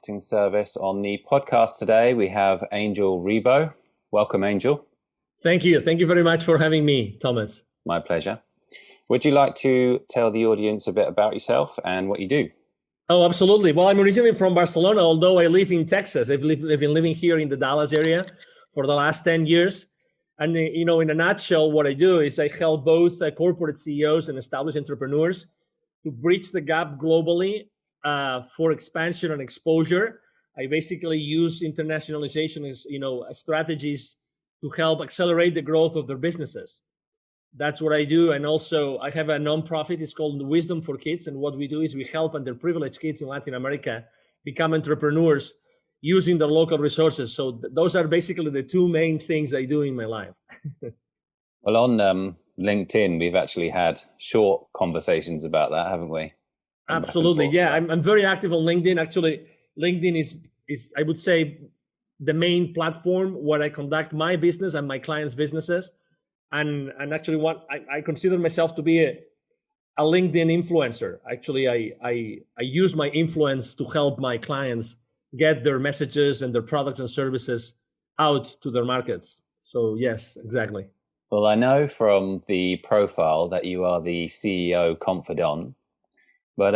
marketing service. On the podcast today, we have Angel Ribo. Welcome, Angel. Thank you. Thank you very much for having me, Thomas. My pleasure. Would you like to tell the audience a bit about yourself and what you do? Oh, absolutely. Well, I'm originally from Barcelona, although I live in Texas. I've been living here in the Dallas area for the last 10 years. And, in a nutshell, what I do is I help both corporate CEOs and established entrepreneurs to bridge the gap globally for expansion and exposure. I basically use internationalization as, strategies to help accelerate the growth of their businesses. That's what I do. And also I have a nonprofit. It's called Wisdom for Kids. And what we do is we help underprivileged kids in Latin America become entrepreneurs using their local resources. So those are basically the two main things I do in my life. Well, on LinkedIn, we've actually had short conversations about that, haven't we? Absolutely. Yeah, I'm very active on LinkedIn. Actually, LinkedIn is I would say the main platform where I conduct my business and my clients' businesses. And actually what I consider myself to be a LinkedIn influencer. Actually, I use my influence to help my clients get their messages and their products and services out to their markets. So yes, exactly. Well, I know from the profile that you are the CEO Confidant, but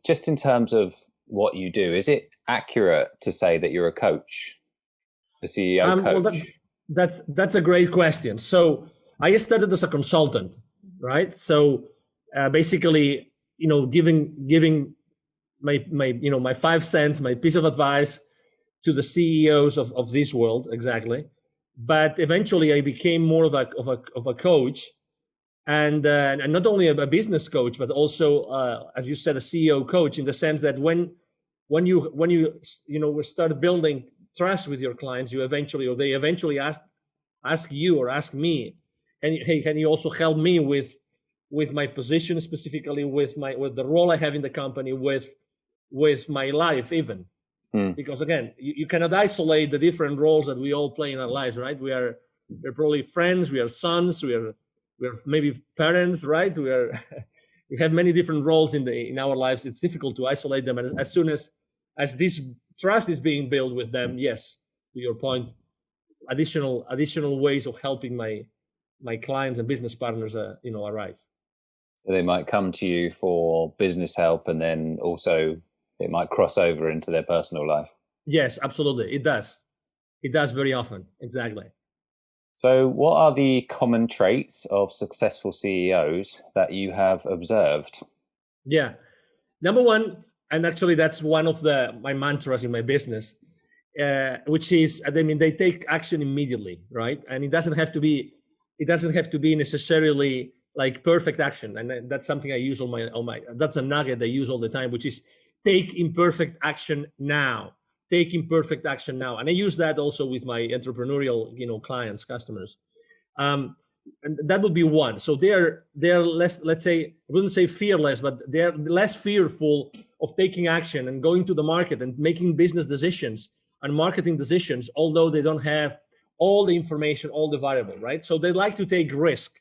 just in terms of what you do, is it accurate to say that you're a coach, a CEO coach? Well, that's a great question. So I started as a consultant, right? So basically, giving my 5 cents, my piece of advice to the CEOs of this world, exactly. But eventually, I became more of a coach, and not only a business coach, but also, as you said, a CEO coach, in the sense that when you start building trust with your clients, they eventually ask you or ask me, and hey, can you also help me with my position, specifically with the role I have in the company, with my life even. Because again, you cannot isolate the different roles that we all play in our lives, right? We're probably friends, we are sons, we're maybe parents, right? We have many different roles in our lives. It's difficult to isolate them, and as soon as this trust is being built with them, yes, to your point, additional ways of helping my clients and business partners arise. So they might come to you for business help, and then also it might cross over into their personal life. Yes, absolutely. It does very often. Exactly. So what are the common traits of successful CEOs that you have observed? Yeah. Number one, and actually that's one of my mantras in my business, which is, they take action immediately, right? And it doesn't have to be necessarily like perfect action. And that's something I use that's a nugget I use all the time, which is take imperfect action now. Take imperfect action now. And I use that also with my entrepreneurial, clients, customers. And that would be one. So they're less, let's say, I wouldn't say fearless, but they're less fearful of taking action and going to the market and making business decisions and marketing decisions, although they don't have all the information, all the variable, right? So they like to take risk.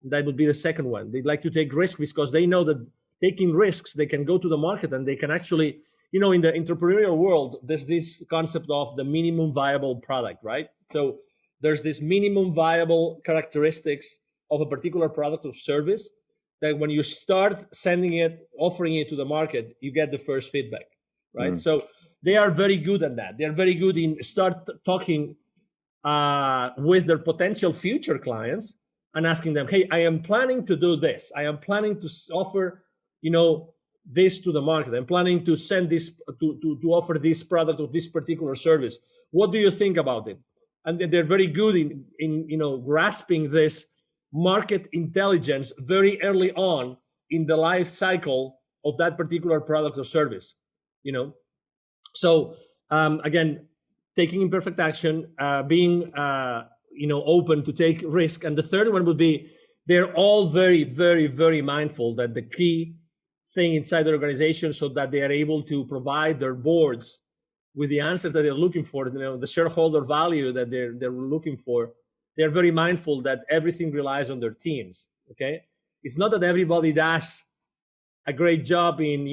That would be the second one. They'd like to take risk because they know that taking risks, they can go to the market and they can actually, in the entrepreneurial world, there's this concept of the minimum viable product, right? So there's this minimum viable characteristics of a particular product or service that when you start offering it to the market, you get the first feedback, right? So they are very good at that. They're very good in start talking with their potential future clients and asking them, hey, I am planning to do this. I am planning to offer, this to the market. I'm planning to send this to offer this product or this particular service. What do you think about it? And they're very good in grasping this market intelligence very early on in the life cycle of that particular product or service. So again, taking imperfect action, being open to take risk. And the third one would be they're all very, very, very mindful that the key thing inside the organization, so that they are able to provide their boards with the answers that they're looking for, the shareholder value that they're looking for. They're very mindful that everything relies on their teams. Okay, it's not that everybody does a great job in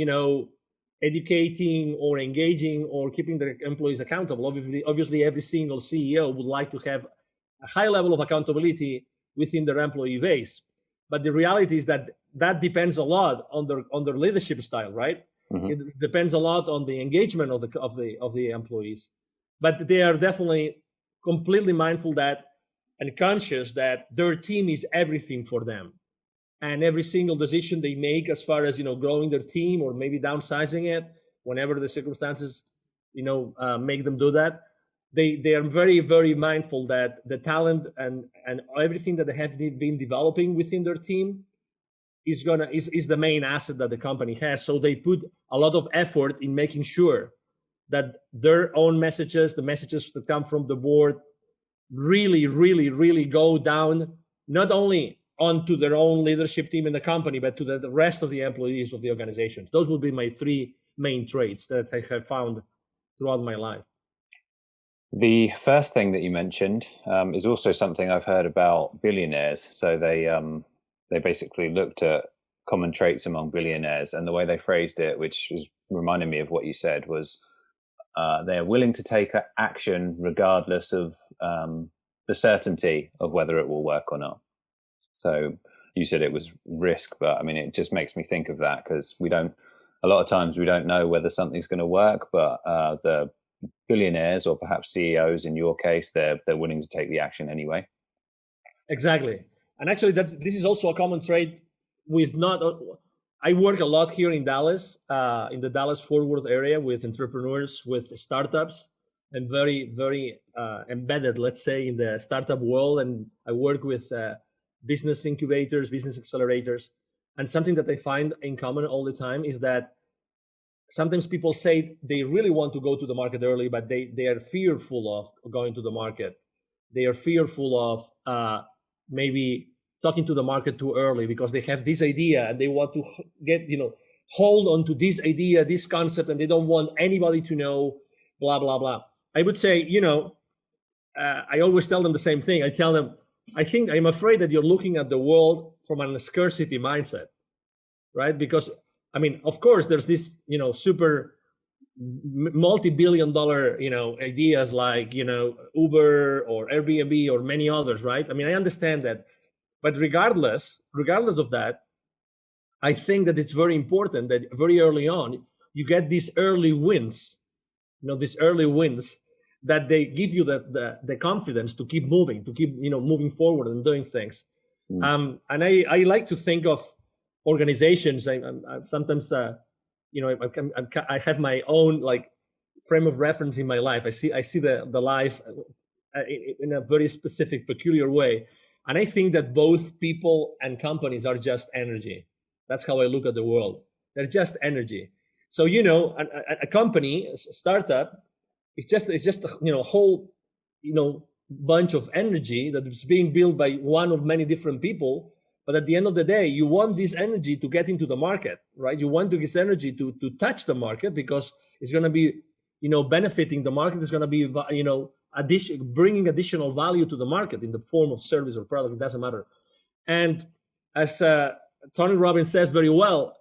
educating or engaging or keeping their employees accountable. Obviously, every single CEO would like to have a high level of accountability within their employee base. But the reality is that that depends a lot on their leadership style, right? Hmm. It depends a lot on the engagement of the employees. But they are definitely completely mindful that and conscious that their team is everything for them, and every single decision they make as far as growing their team or maybe downsizing it whenever the circumstances make them do that, they are very, very mindful that the talent and everything that they have been developing within their team is the main asset that the company has. So they put a lot of effort in making sure that their own messages, the messages that come from the board, really, really, really go down, not only onto their own leadership team in the company, but to the rest of the employees of the organizations. Those would be my three main traits that I have found throughout my life. The first thing that you mentioned is also something I've heard about billionaires. So they basically looked at common traits among billionaires, and the way they phrased it, which is reminding me of what you said, was they're willing to take action regardless of the certainty of whether it will work or not. So you said it was risk, but I mean, it just makes me think of that because a lot of times we don't know whether something's going to work, but the billionaires or perhaps CEOs in your case, they're willing to take the action anyway. Exactly. And actually, this is also a common trait with not. I work a lot here in Dallas, in the Dallas Fort Worth area, with entrepreneurs, with startups, and very, very embedded, let's say, in the startup world. And I work with business incubators, business accelerators. And something that I find in common all the time is that sometimes people say they really want to go to the market early, but they are fearful of going to the market. They are fearful of maybe talking to the market too early because they have this idea and they want to get, hold on to this idea, this concept, and they don't want anybody to know, blah, blah, blah. I would say, I always tell them the same thing. I tell them, I'm afraid that you're looking at the world from a scarcity mindset, right? Because, I mean, of course, there's this, super multi-billion dollar, ideas like, Uber or Airbnb or many others, right? I mean, I understand that. But regardless of that, I think that it's very important that very early on, you get these early wins, that they give you the confidence to keep moving, to keep, moving forward and doing things. And I like to think of organizations. I sometimes, I have my own like frame of reference in my life. I see the life in a very specific, peculiar way. And I think that both people and companies are just energy. That's how I look at the world. They're just energy. So, a company, a startup, it's just a whole, bunch of energy that is being built by one of many different people. But at the end of the day, you want this energy to get into the market, right? You want this energy to touch the market because it's going to be, benefiting the market. It's going to be, bringing additional value to the market in the form of service or product. It doesn't matter. And as Tony Robbins says very well,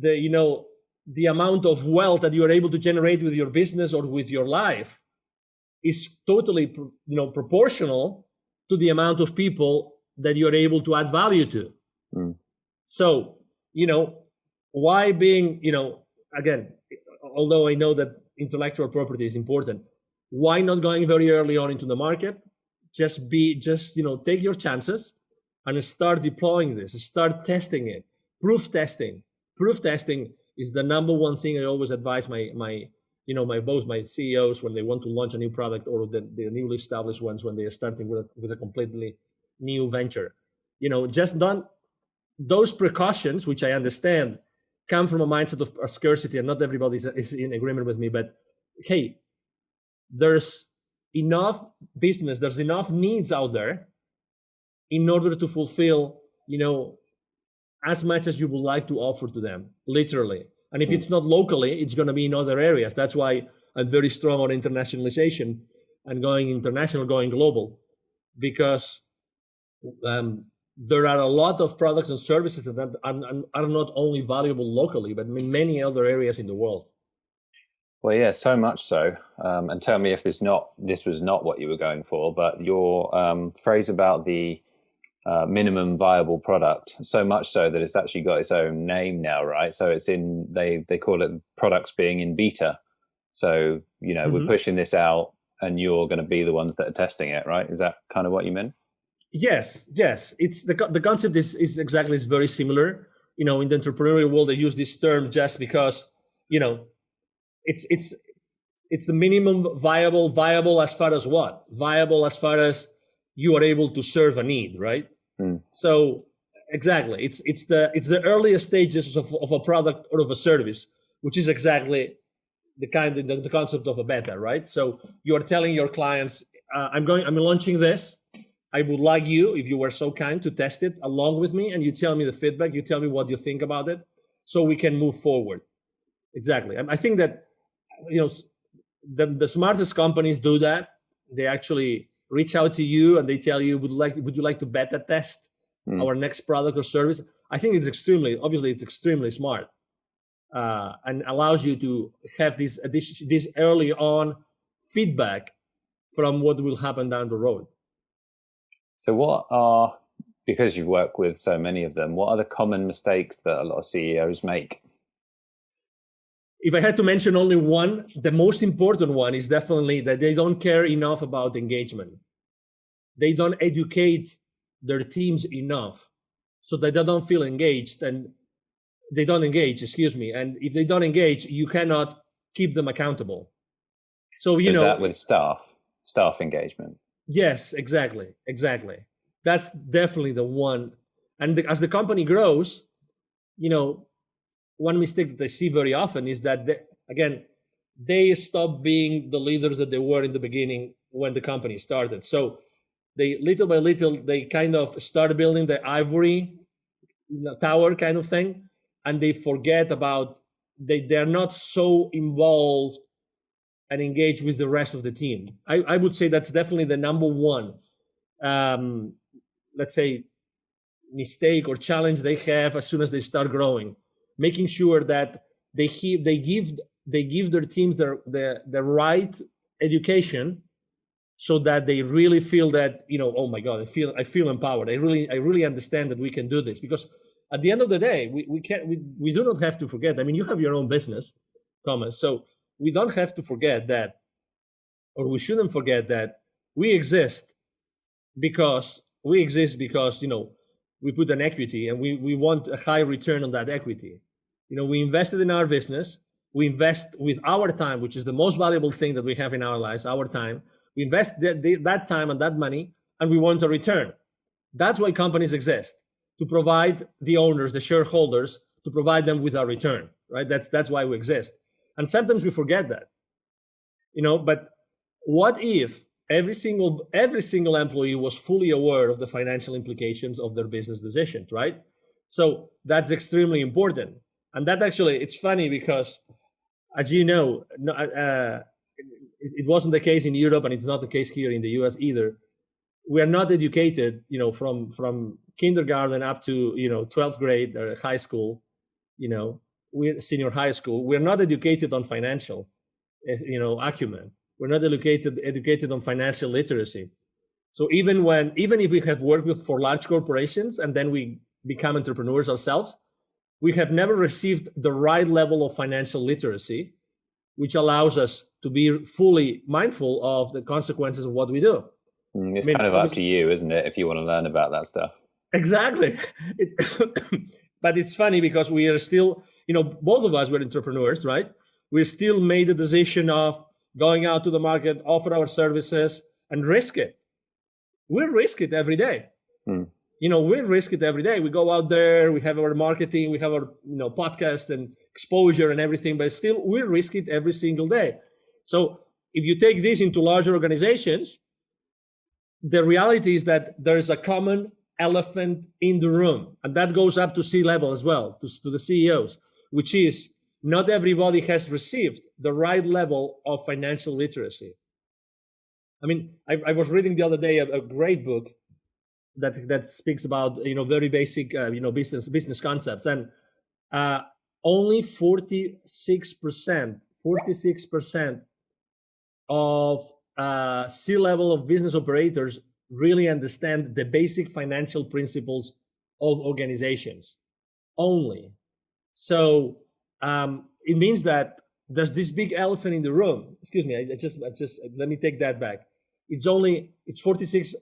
the amount of wealth that you are able to generate with your business or with your life is totally, proportional to the amount of people that you're able to add value to. So, why being, again, although I know that intellectual property is important, why not going very early on into the market? Just take your chances and start deploying this, start testing it. Proof testing is the number one thing I always advise both my CEOs when they want to launch a new product or the newly established ones when they are starting with a completely new venture. Just don't, those precautions, which I understand come from a mindset of scarcity, and not everybody is in agreement with me, but hey, there's enough business, there's enough needs out there in order to fulfill, as much as you would like to offer to them, literally. And if it's not locally, it's going to be in other areas. That's why I'm very strong on internationalization and going international, going global, because there are a lot of products and services that are not only valuable locally, but in many other areas in the world. Well, yeah, so much so. And tell me if this was not what you were going for, but your phrase about the minimum viable product, so much so that it's actually got its own name now, right? So it's in they call it products being in beta. So, we're pushing this out and you're going to be the ones that are testing it, right? Is that kind of what you meant? Yes. It's the concept is exactly is very similar. In the entrepreneurial world, they use this term just because, it's the minimum viable as far as what? Viable as far as you are able to serve a need, right? So exactly, it's the earliest stages of a product or of a service, which is exactly the concept of a beta, right? So you are telling your clients, I'm launching this. I would like you, if you were so kind, to test it along with me, and you tell me the feedback. You tell me what you think about it, so we can move forward. Exactly. I think that the smartest companies do that. They actually reach out to you and they tell you, would you like to beta test our next product or service? I think it's extremely smart, and allows you to have this early on feedback from what will happen down the road. So because you've worked with so many of them, what are the common mistakes that a lot of CEOs make? If I had to mention only one, the most important one is definitely that they don't care enough about engagement. They don't educate their teams enough so that they don't feel engaged, and they don't engage, And if they don't engage, you cannot keep them accountable. So, is that with staff engagement? Yes, exactly. That's definitely the one. And as the company grows, one mistake that I see very often is that they stop being the leaders that they were in the beginning when the company started. So they little by little they kind of start building the ivory tower kind of thing, and they forget about they're not so involved and engaged with the rest of the team. I would say that's definitely the number one, let's say, mistake or challenge they have as soon as they start growing, making sure that they give their teams the right education, so that they really feel that, oh my God, I feel empowered. I really understand that we can do this. Because at the end of the day, we do not have to forget. I mean, you have your own business, Thomas, so we don't have to forget that, or we shouldn't forget that we exist because we put an equity, and we want a high return on that equity. We invested in our business. We invest with our time, which is the most valuable thing that we have in our lives, our time. We invest that time and that money, and we want a return. That's why companies exist, to provide the owners, the shareholders, to provide them with a return, right? That's why we exist. And sometimes we forget that, but what if every single employee was fully aware of the financial implications of their business decisions, right? So that's extremely important. And that actually, it's funny because, as you know, it wasn't the case in Europe, and it's not the case here in the US either. We are not educated, from kindergarten up to 12th grade or high school, we're senior high school. We're not educated on financial, acumen. We're not educated on financial literacy. So even if we have worked for large corporations and then we become entrepreneurs ourselves, we have never received the right level of financial literacy, which allows us to be fully mindful of the consequences of what we do. It's kind of up to you, isn't it, if you want to learn about that stuff? Exactly. But it's funny because we are still, both of us were entrepreneurs, right? We still made the decision of going out to the market, offer our services, and risk it. We risk it every day. We risk it every day. We go out there, we have our marketing, we have our podcast and exposure and everything, but still we risk it every single day. So if you take this into larger organizations, the reality is that there is a common elephant in the room, and that goes up to C-level as well, to the CEOs, which is not everybody has received the right level of financial literacy. I mean, I was reading the other day a great book that speaks about very basic business concepts, and uh, only 46% of C-level of business operators really understand the basic financial principles of organizations. Only. So it means that there's this big elephant in the room. Excuse me, I just let me take that back. It's 46%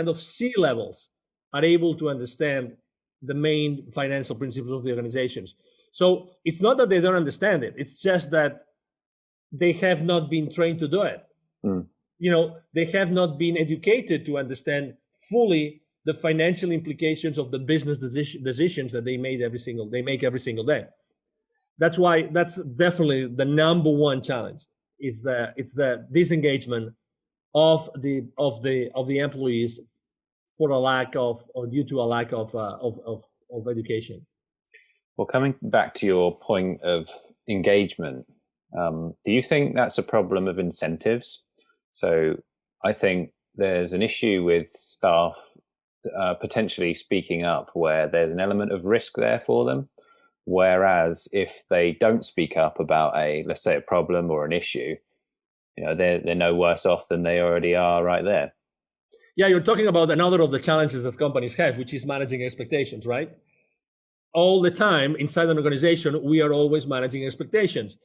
of C-levels are able to understand the main financial principles of the organizations. So it's not that they don't understand it. It's just that they have not been trained to do it. Mm. They have not been educated to understand fully the financial implications of the business decisions that they make every single day. That's why that's definitely the number one challenge. It's the disengagement of the employees for a lack of, or due to a lack of education. Well, coming back to your point of engagement, do you think that's a problem of incentives? So I think there's an issue with staff potentially speaking up where there's an element of risk there for them. Whereas if they don't speak up about let's say a problem or an issue, they're no worse off than they already are right there. Yeah, you're talking about another of the challenges that companies have, which is managing expectations, right? All the time inside an organization, we are always managing expectations,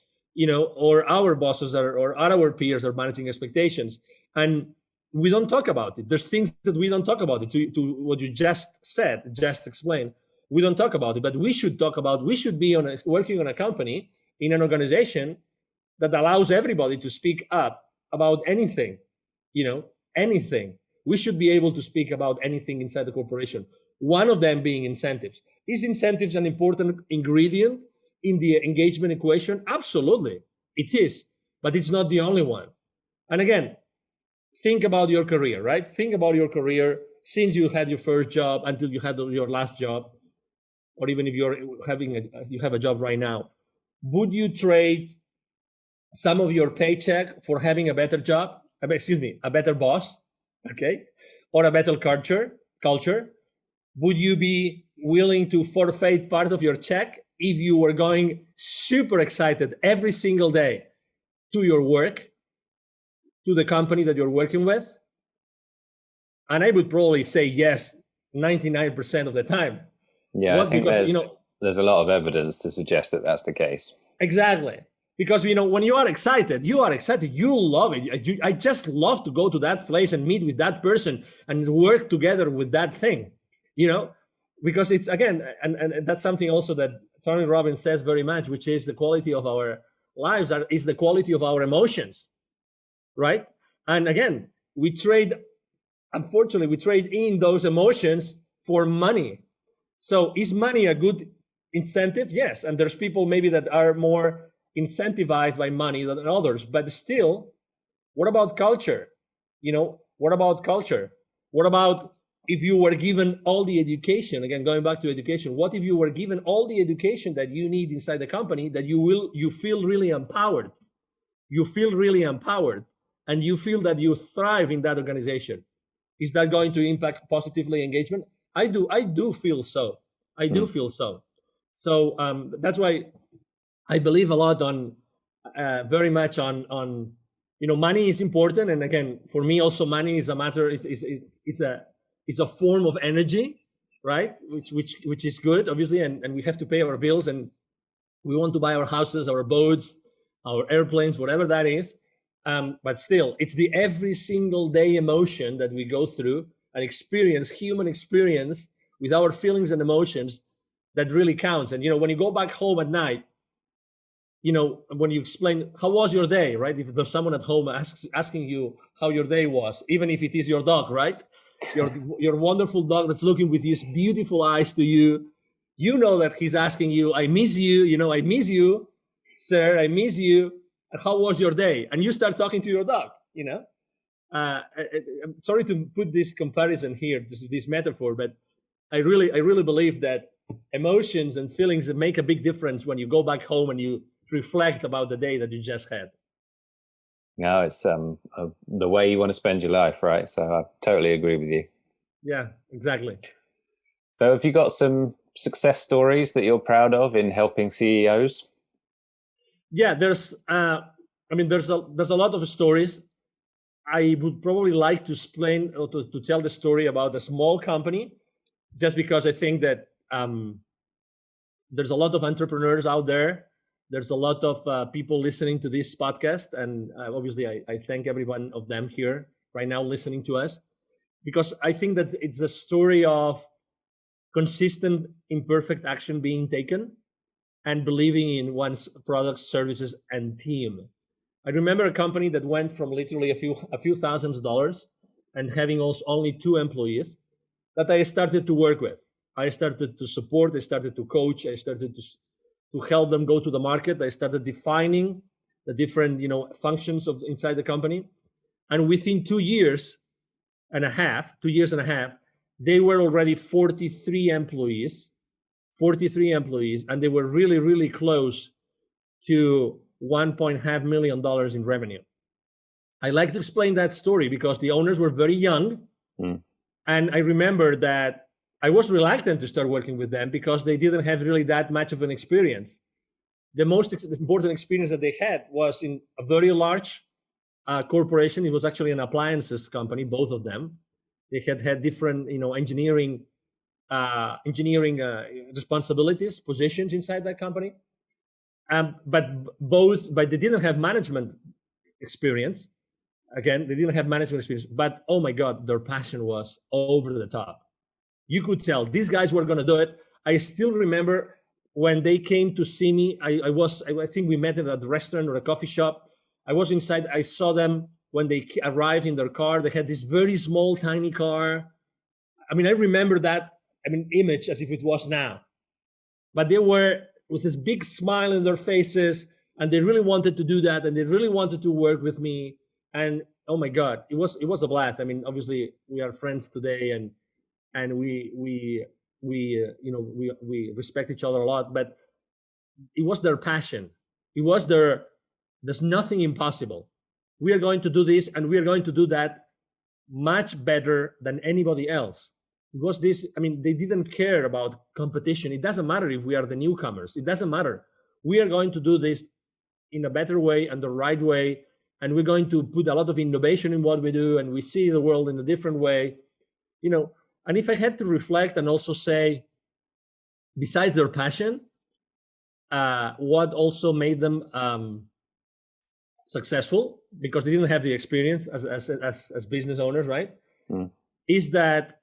or our bosses or our peers are managing expectations, and we don't talk about it. There's things that we don't talk about it. To what you just said, just explained, we don't talk about it, but we should talk about. We should be working on a company, in an organization that allows everybody to speak up about anything, anything. We should be able to speak about anything inside the corporation. One of them being incentives. Is incentives an important ingredient in the engagement equation? Absolutely, it is, but it's not the only one. And again, think about your career, right? Think about your career since you had your first job until you had your last job, or even if you have a job right now. Would you trade some of your paycheck for having a better job? A better boss, okay, or a better culture? Would you be willing to forfeit part of your check if you were going super excited every single day to your work, to the company that you're working with? And I would probably say yes, 99% of the time. Yeah, I think there's a lot of evidence to suggest that that's the case. Exactly. Because, when you are excited, you love it. I just love to go to that place and meet with that person and work together with that thing, because it's, again, and that's something also that Tony Robbins says very much, which is the quality of our lives is the quality of our emotions, right? And again, unfortunately, we trade in those emotions for money. So is money a good incentive? Yes. And there's people maybe that are more incentivized by money than others, but still, what about culture? What about culture? What about if you were given all the education, again, going back to education, what if you were given all the education that you need inside the company, that you feel really empowered? You feel really empowered and you feel that you thrive in that organization. Is that going to impact positively engagement? I do feel so. I do feel so. So that's why I believe a lot on, very much on money is important. And again, for me also, money is a matter, is a form of energy, right? Which is good, obviously. And we have to pay our bills, and we want to buy our houses, our boats, our airplanes, whatever that is. But still, it's the every single day emotion that we go through and experience, human experience with our feelings and emotions, that really counts. And, when you go back home at night, when you explain, how was your day, right? If there's someone at home asking you how your day was, even if it is your dog, right? Your wonderful dog that's looking with his beautiful eyes to you, that he's asking you, I miss you, I miss you, sir, I miss you. How was your day? And you start talking to your dog, I'm sorry to put this comparison here, this metaphor, but I really believe that emotions and feelings make a big difference when you go back home and you reflect about the day that you just had. No, it's the way you want to spend your life, right? So I totally agree with you. Yeah, exactly. So have you got some success stories that you're proud of in helping CEOs? Yeah, there's a lot of stories. I would probably like to explain or to tell the story about a small company, just because I think that there's a lot of entrepreneurs out there. There's a lot of people listening to this podcast, and obviously, I thank every one of them here right now listening to us, because I think that it's a story of consistent, imperfect action being taken and believing in one's products, services, and team. I remember a company that went from literally a few thousands of dollars and having also only 2 employees that I started to work with. I started to support, I started to coach, I started to help them go to the market. I started defining the different, functions of inside the company. And within 2 years and a half, they were already 43 employees, and they were really, really close to $1.5 million in revenue. I like to explain that story because the owners were very young. Mm. And I remember that I was reluctant to start working with them because they didn't have really that much of an experience. The most important experience that they had was in a very large corporation. It was actually an appliances company, both of them. They had different, engineering responsibilities, positions inside that company. But they didn't have management experience. Again, they didn't have management experience. But oh my God, their passion was over the top. You could tell these guys were going to do it. I still remember when they came to see me. I think we met at a restaurant or a coffee shop. I was inside. I saw them when they arrived in their car. They had this very small, tiny car. I mean, I remember that. I mean, image as if it was now. But they were with this big smile in their faces, and they really wanted to do that, and they really wanted to work with me. And oh my God, it was a blast. I mean, obviously we are friends today, and we respect each other a lot. But it was their passion. It was there's nothing impossible. We are going to do this, and we are going to do that much better than anybody else. It was this, I mean, they didn't care about competition. It doesn't matter if we are the newcomers. It doesn't matter. We are going to do this in a better way and the right way. And we're going to put a lot of innovation in what we do, and we see the world in a different way. And if I had to reflect and also say, besides their passion, what also made them successful, because they didn't have the experience as business owners, right? Mm. Is that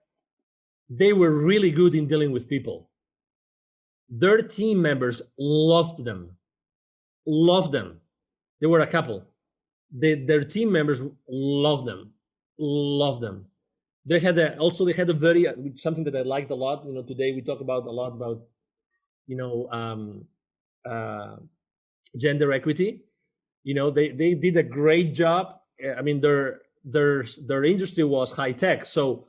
they were really good in dealing with people. Their team members loved them. They were a couple. Their team members loved them. They had a very something that I liked a lot. Today we talk about a lot about uh, gender equity. They did a great job. I mean, their industry was high tech, so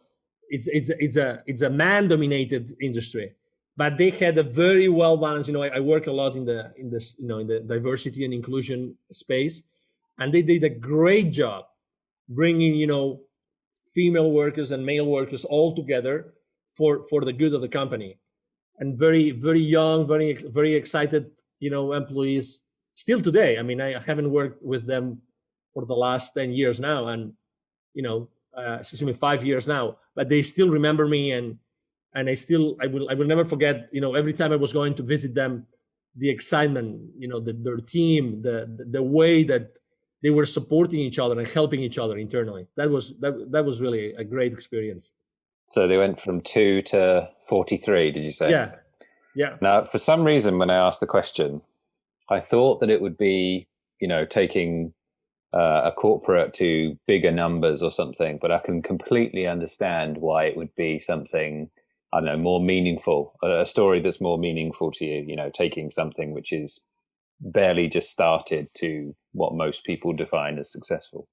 it's a man dominated industry, but they had a very well balanced. I work a lot in the diversity and inclusion space, and they did a great job bringing female workers and male workers all together for the good of the company. And very, very young, very, very excited employees still today. I mean, I haven't worked with them for the last 10 years now, and 5 years now, but they still remember me, and I will never forget. Every time I was going to visit them, the excitement, their team, the way that they were supporting each other and helping each other internally. That was really a great experience. So they went from 2 to 43, did you say? Yeah, yeah. Now, for some reason, when I asked the question, I thought that it would be, taking a corporate to bigger numbers or something, but I can completely understand why it would be something, I don't know, more meaningful, a story that's more meaningful to you, taking something which is barely just started to what most people define as successful.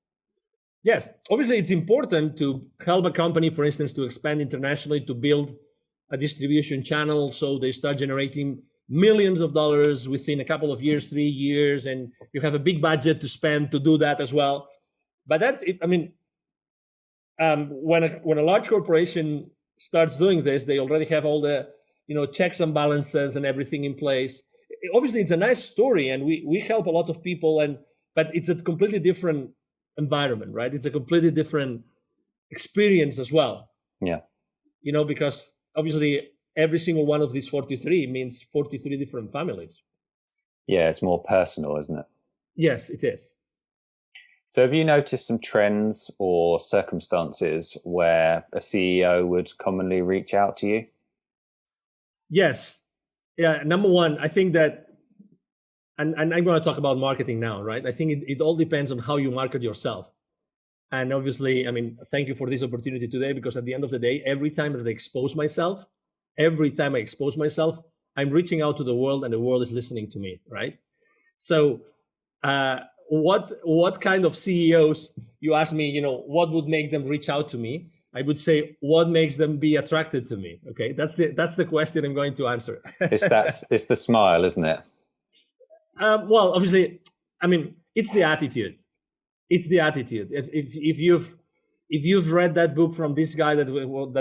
Yes, obviously it's important to help a company, for instance, to expand internationally, to build a distribution channel so they start generating millions of dollars within a couple of years, 3 years, and you have a big budget to spend to do that as well. But that's it. I mean, when a large corporation starts doing this, they already have all the checks and balances and everything in place. Obviously, it's a nice story, and we help a lot of people, but it's a completely different environment, right? It's a completely different experience as well. Yeah. Because obviously every single one of these 43 means 43 different families. Yeah, it's more personal, isn't it? Yes, it is. So have you noticed some trends or circumstances where a CEO would commonly reach out to you? Yes. Yeah. Number one, I think that, and I'm going to talk about marketing now, right? I think it all depends on how you market yourself. And obviously, I mean, thank you for this opportunity today, because at the end of the day, every time I expose myself, I'm reaching out to the world, and the world is listening to me, right? So what kind of CEOs, you ask me, what would make them reach out to me? I would say, what makes them be attracted to me? Okay, that's the question I'm going to answer. It's the smile, isn't it? Well, obviously, I mean, it's the attitude. It's the attitude. If you've read that book from this guy that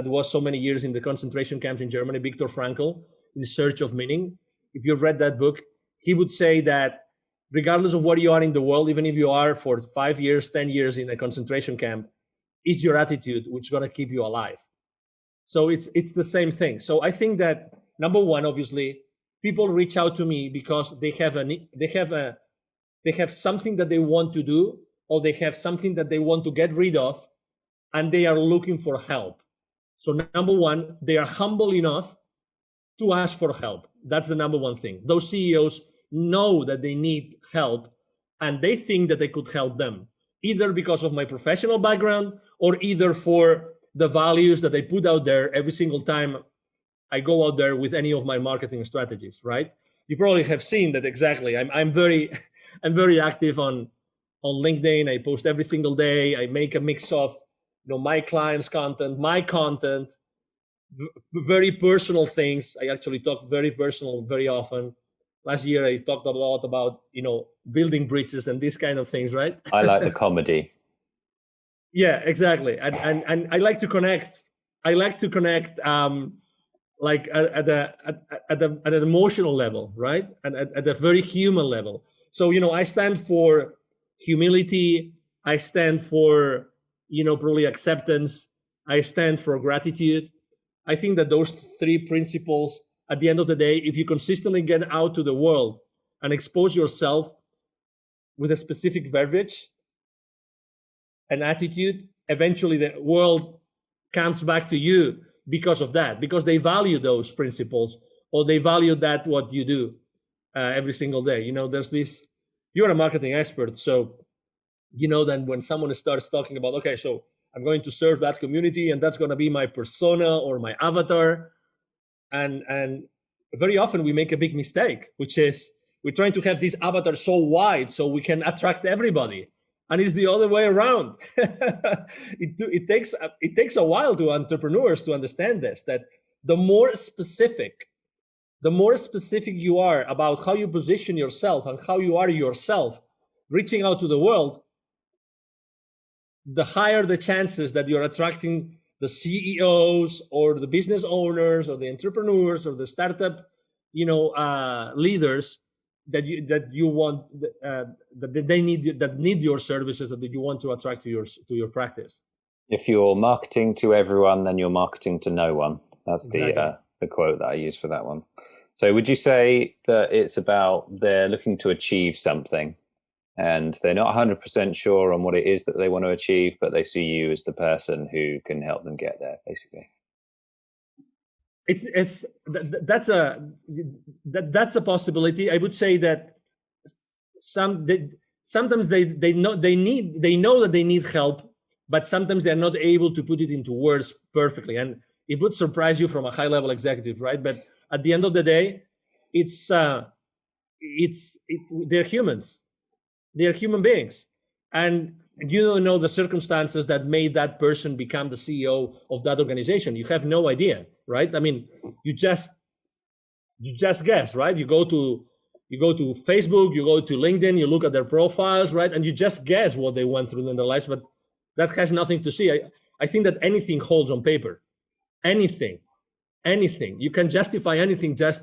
was so many years in the concentration camps in Germany, Viktor Frankl, In Search of Meaning, if you've read that book, he would say that regardless of where you are in the world, even if you are for 5 years, 10 years in a concentration camp, it's your attitude which is going to keep you alive. So it's the same thing. So I think that number one, obviously, people reach out to me because they have something that they want to do, or they have something that they want to get rid of, and they are looking for help. So number one, they are humble enough to ask for help. That's the number one thing. Those CEOs know that they need help, and they think that they could help them, either because of my professional background, or either for the values that I put out there every single time I go out there with any of my marketing strategies, right? You probably have seen that exactly. I'm very active on LinkedIn. I post every single day. I make a mix of my clients' content, my content, very personal things. I actually talk very personal very often. Last year I talked a lot about building bridges and these kind of things, right? I like the comedy. Yeah, exactly. And I like to connect. Like at an emotional level, right? And at a very human level. So I stand for humility. I stand for probably acceptance. I stand for gratitude. I think that those three principles, at the end of the day, if you consistently get out to the world and expose yourself with a specific verbiage and attitude, eventually the world comes back to you because of that, because they value those principles, or they value that what you do every single day. There's this, you're a marketing expert, so then when someone starts talking about, okay, so I'm going to serve that community, and that's going to be my persona or my avatar, and very often we make a big mistake, which is we're trying to have this avatar so wide so we can attract everybody, and it's the other way around. It takes a while to entrepreneurs to understand this, that the more specific you are about how you position yourself and how you are yourself reaching out to the world, the higher the chances that you're attracting the CEOs or the business owners or the entrepreneurs or the startup, leaders that you want, that they need your services, that you want to attract to your practice. If you're marketing to everyone, then you're marketing to no one. That's exactly the quote that I use for that one. So would you say that it's about they're looking to achieve something, and they're not 100% sure on what it is that they want to achieve, but they see you as the person who can help them get there, basically? That's a possibility. I would say that sometimes they know that they need help, but sometimes they're not able to put it into words perfectly, and it would surprise you from a high level executive, right? But at the end of the day, it's they're humans. They're human beings, and you don't know the circumstances that made that person become the CEO of that organization. You have no idea, right? I mean, you just guess, right? You go to Facebook, you go to LinkedIn, you look at their profiles, right? And you just guess what they went through in their lives, but that has nothing to see. I think that anything holds on paper. Anything. You can justify anything just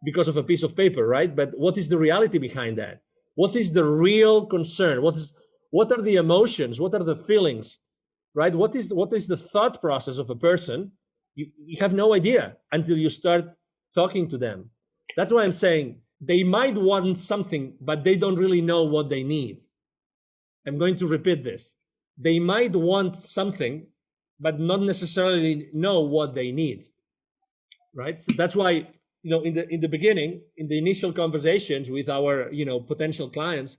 because of a piece of paper, right? But what is the reality behind that? What is the real concern? What are the emotions? What are the feelings? Right? What is the thought process of a person? You have no idea until you start talking to them. That's why I'm saying they might want something, but they don't really know what they need. I'm going to repeat this. They might want something, but not necessarily know what they need. Right? So that's why, in the beginning, in the initial conversations with our, potential clients,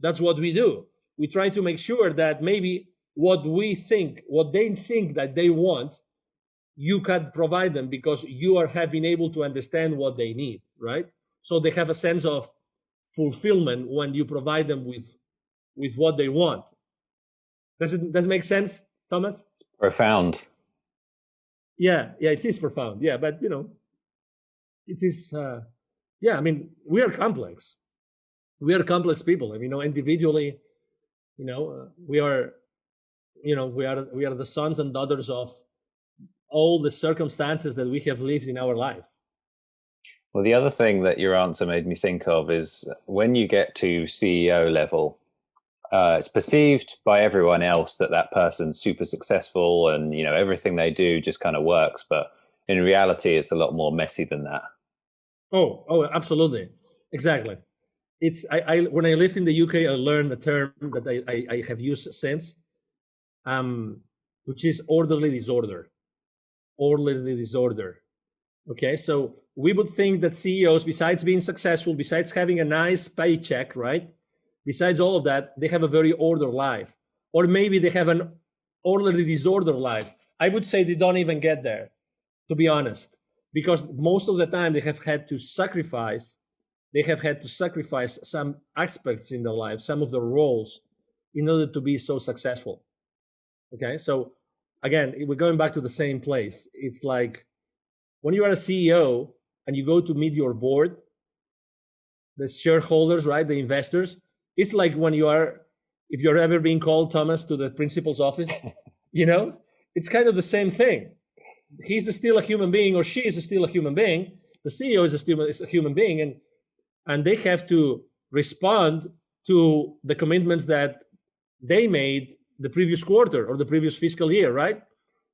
that's what we do. We try to make sure that maybe what they think that they want, you can provide them because you have been able to understand what they need, right? So they have a sense of fulfillment when you provide them with what they want. Does it make sense, Thomas? Profound. Yeah, it is profound. Yeah, but it is. Yeah, I mean, we are complex. We are complex people. I mean, individually, we are, we are the sons and daughters of all the circumstances that we have lived in our lives. Well, the other thing that your answer made me think of is when you get to CEO level, it's perceived by everyone else that that person's super successful and everything they do just kind of works. But in reality, it's a lot more messy than that. Oh, absolutely, exactly. It's I when I lived in the UK, I learned a term that I have used since, which is orderly disorder. Orderly disorder. Okay, so we would think that CEOs, besides being successful, besides having a nice paycheck, right? Besides all of that, they have a very ordered life. Or maybe they have an orderly disorder life. I would say they don't even get there, to be honest, because most of the time they have had to sacrifice some aspects in their life, some of the roles, in order to be so successful. Okay, so again, we're going back to the same place. It's like when you are a CEO and you go to meet your board, the shareholders, right, the investors, it's like when if you're ever being called, Thomas, to the principal's office, it's kind of the same thing. He's still a human being, or she is still a human being. The CEO is still a human being, and they have to respond to the commitments that they made the previous quarter or the previous fiscal year, right?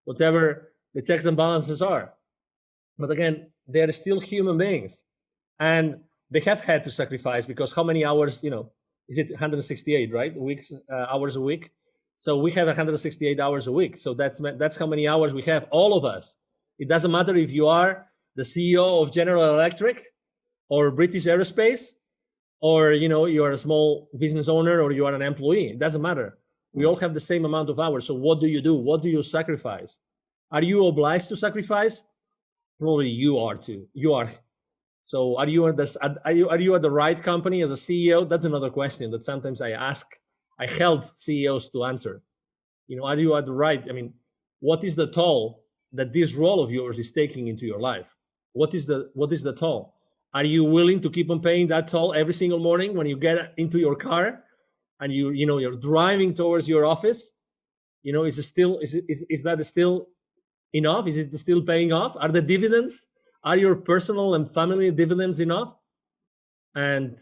Whatever the checks and balances are. But again, they are still human beings, and they have had to sacrifice because how many hours, is it 168, right? Hours a week. So we have 168 hours a week. So that's how many hours we have, all of us. It doesn't matter if you are the CEO of General Electric or British Aerospace, or you are a small business owner, or you are an employee. It doesn't matter. We all have the same amount of hours. So what do you do? What do you sacrifice? Are you obliged to sacrifice? Probably you are too. You are. So are you at the right company as a CEO? That's another question that sometimes I help CEOs to answer. Are you at the right? I mean, what is the toll that this role of yours is taking into your life? What is the toll? Are you willing to keep on paying that toll every single morning when you get into your car and you're driving towards your office? Is that still enough? Is it still paying off? Are the dividends, are your personal and family dividends enough? And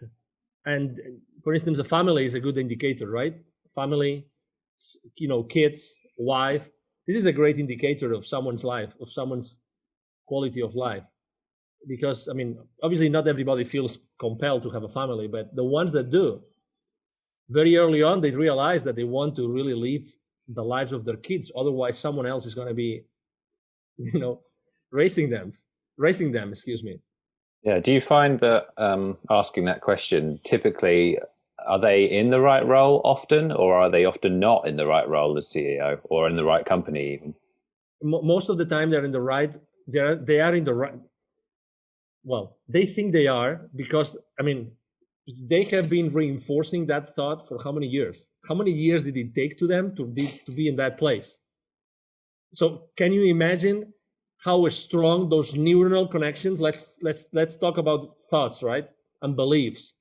for instance, a family is a good indicator, right? Family, kids, wife. This is a great indicator of someone's life, of someone's quality of life. Because, I mean, obviously not everybody feels compelled to have a family, but the ones that do, very early on, they realize that they want to really live the lives of their kids. Otherwise, someone else is going to be, raising them, excuse me. Yeah. Do you find that asking that question, typically, are they in the right role often, or are they often not in the right role as CEO or in the right company even? Most of the time they're in the right, they are in the right. Well, they think they are because, I mean, they have been reinforcing that thought for how many years? How many years did it take to them to be in that place? So can you imagine how strong those neuronal connections? Let's talk about thoughts, right, and beliefs.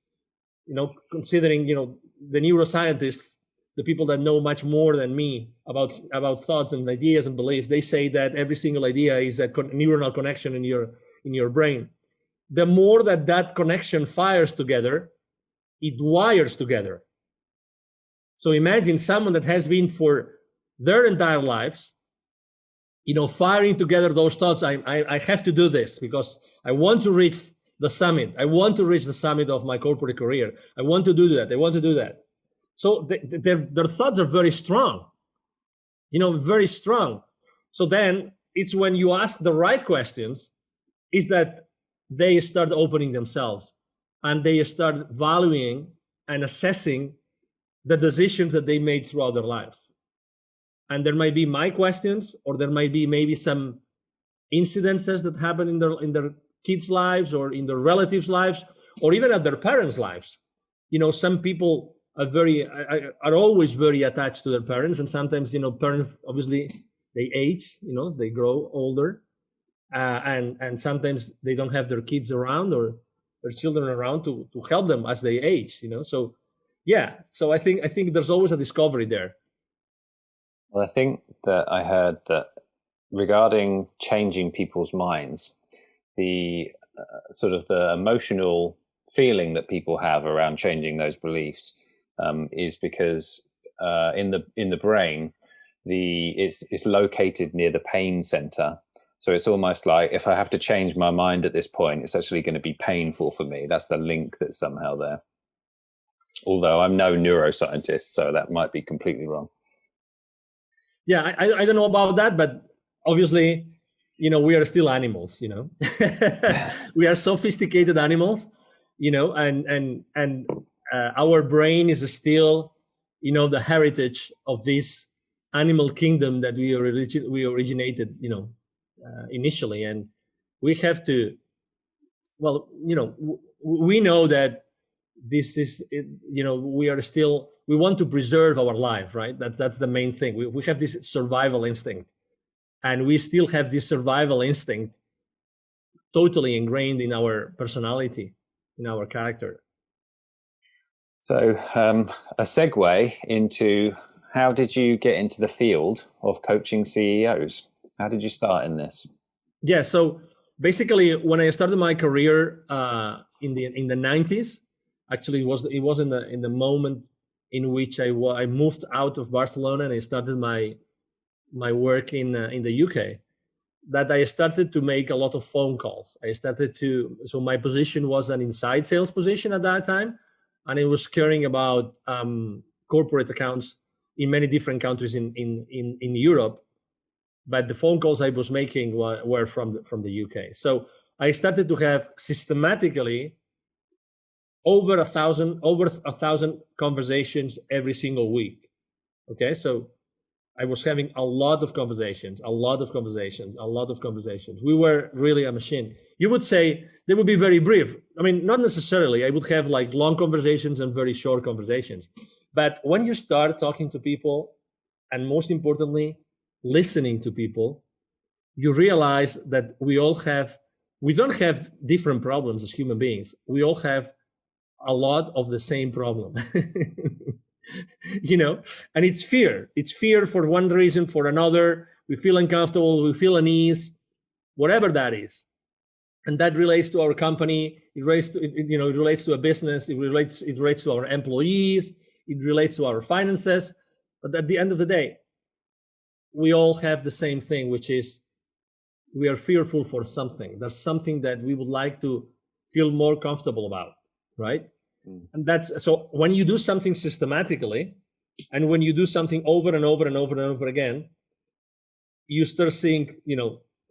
Considering the neuroscientists, the people that know much more than me about thoughts and ideas and beliefs, they say that every single idea is a neuronal connection in your brain. The more that connection fires together, it wires together. So imagine someone that has been for their entire lives, firing together those thoughts. I have to do this because I want to reach the summit. I want to reach the summit of my corporate career. I want to do that. I want to do that. So their thoughts are very strong, very strong. So then it's when you ask the right questions is that they start opening themselves and they start valuing and assessing the decisions that they made throughout their lives. And there might be my questions, or there might be maybe some incidences that happen in their kids' lives or in their relatives' lives, or even at their parents' lives. Some people are always very attached to their parents, and sometimes parents obviously they age, they grow older, and sometimes they don't have their kids around or their children around to help them as they age. So yeah, so I think there's always a discovery there. Well, I think that I heard that regarding changing people's minds, the sort of the emotional feeling that people have around changing those beliefs is because in the brain, it's located near the pain center. So it's almost like if I have to change my mind at this point, it's actually going to be painful for me. That's the link that's somehow there. Although I'm no neuroscientist, so that might be completely wrong. Yeah, I don't know about that, but obviously, we are still animals. We are sophisticated animals, and our brain is still, the heritage of this animal kingdom that we originated, initially, and we have to. Well, we know that this is, we want to preserve our life, right? That's the main thing. We have this survival instinct, and we still have this survival instinct totally ingrained in our personality, in our character. So a segue into how did you get into the field of coaching CEOs? How did you start in this? Yeah, so basically, when I started my career in the 90s, actually it was in the moment in which I moved out of Barcelona and I started my work in the UK, that I started to make a lot of phone calls. So my position was an inside sales position at that time, and it was caring about corporate accounts in many different countries in Europe. But the phone calls I was making were from the UK. So I started to have systematically over a thousand conversations every single week. Okay, so I was having a lot of conversations. We were really a machine. You would say they would be very brief. I mean, not necessarily. I would have like long conversations and very short conversations. But when you start talking to people, and most importantly, listening to people, you realize that we don't have different problems as human beings. We all have a lot of the same problem. And it's fear for one reason, for another. We feel uncomfortable, we feel unease, whatever that is. And that relates to our company, it relates to a business, it relates to our employees, it relates to our finances. But at the end of the day, we all have the same thing, which is we are fearful for something. There's something that we would like to feel more comfortable about, right? And that's so when you do something systematically, and when you do something over and over and over and over again, you start seeing,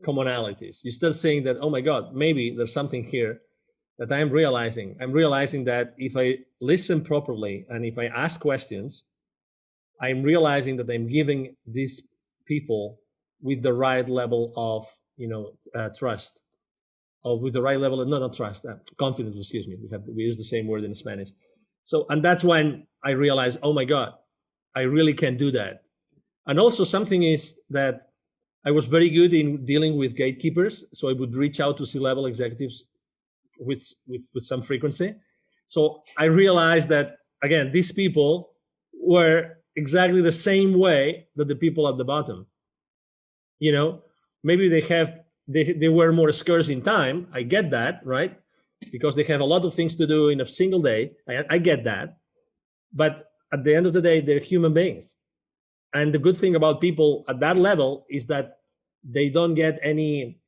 commonalities. You start saying that, oh my God, maybe there's something here that I'm realizing. I'm realizing that if I listen properly and if I ask questions, I'm realizing that I'm giving these people with the right level of, trust, or with the right level of, not trust, confidence, excuse me. We use the same word in Spanish. So, and that's when I realized, oh my God, I really can do that. And also something is that I was very good in dealing with gatekeepers. So I would reach out to C-level executives with some frequency. So I realized that, again, these people were, exactly the same way that the people at the bottom. You know, maybe they were more scarce in time. I get that, right? Because they have a lot of things to do in a single day. I get that. But at the end of the day, they're human beings. And the good thing about people at that level is that they don't get any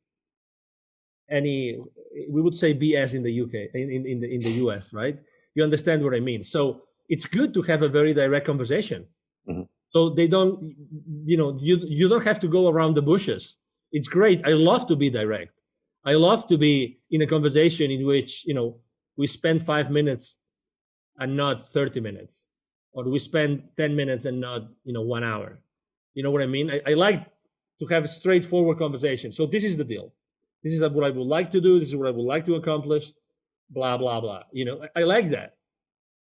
we would say BS in the UK, in the US, right? You understand what I mean? So it's good to have a very direct conversation. Mm-hmm. So they don't, you don't have to go around the bushes. It's great. I love to be direct. I love to be in a conversation in which, we spend 5 minutes and not 30 minutes, or we spend 10 minutes and not, 1 hour. You know what I mean? I like to have a straightforward conversation. So this is the deal. This is what I would like to do. This is what I would like to accomplish, blah, blah, blah. I like that.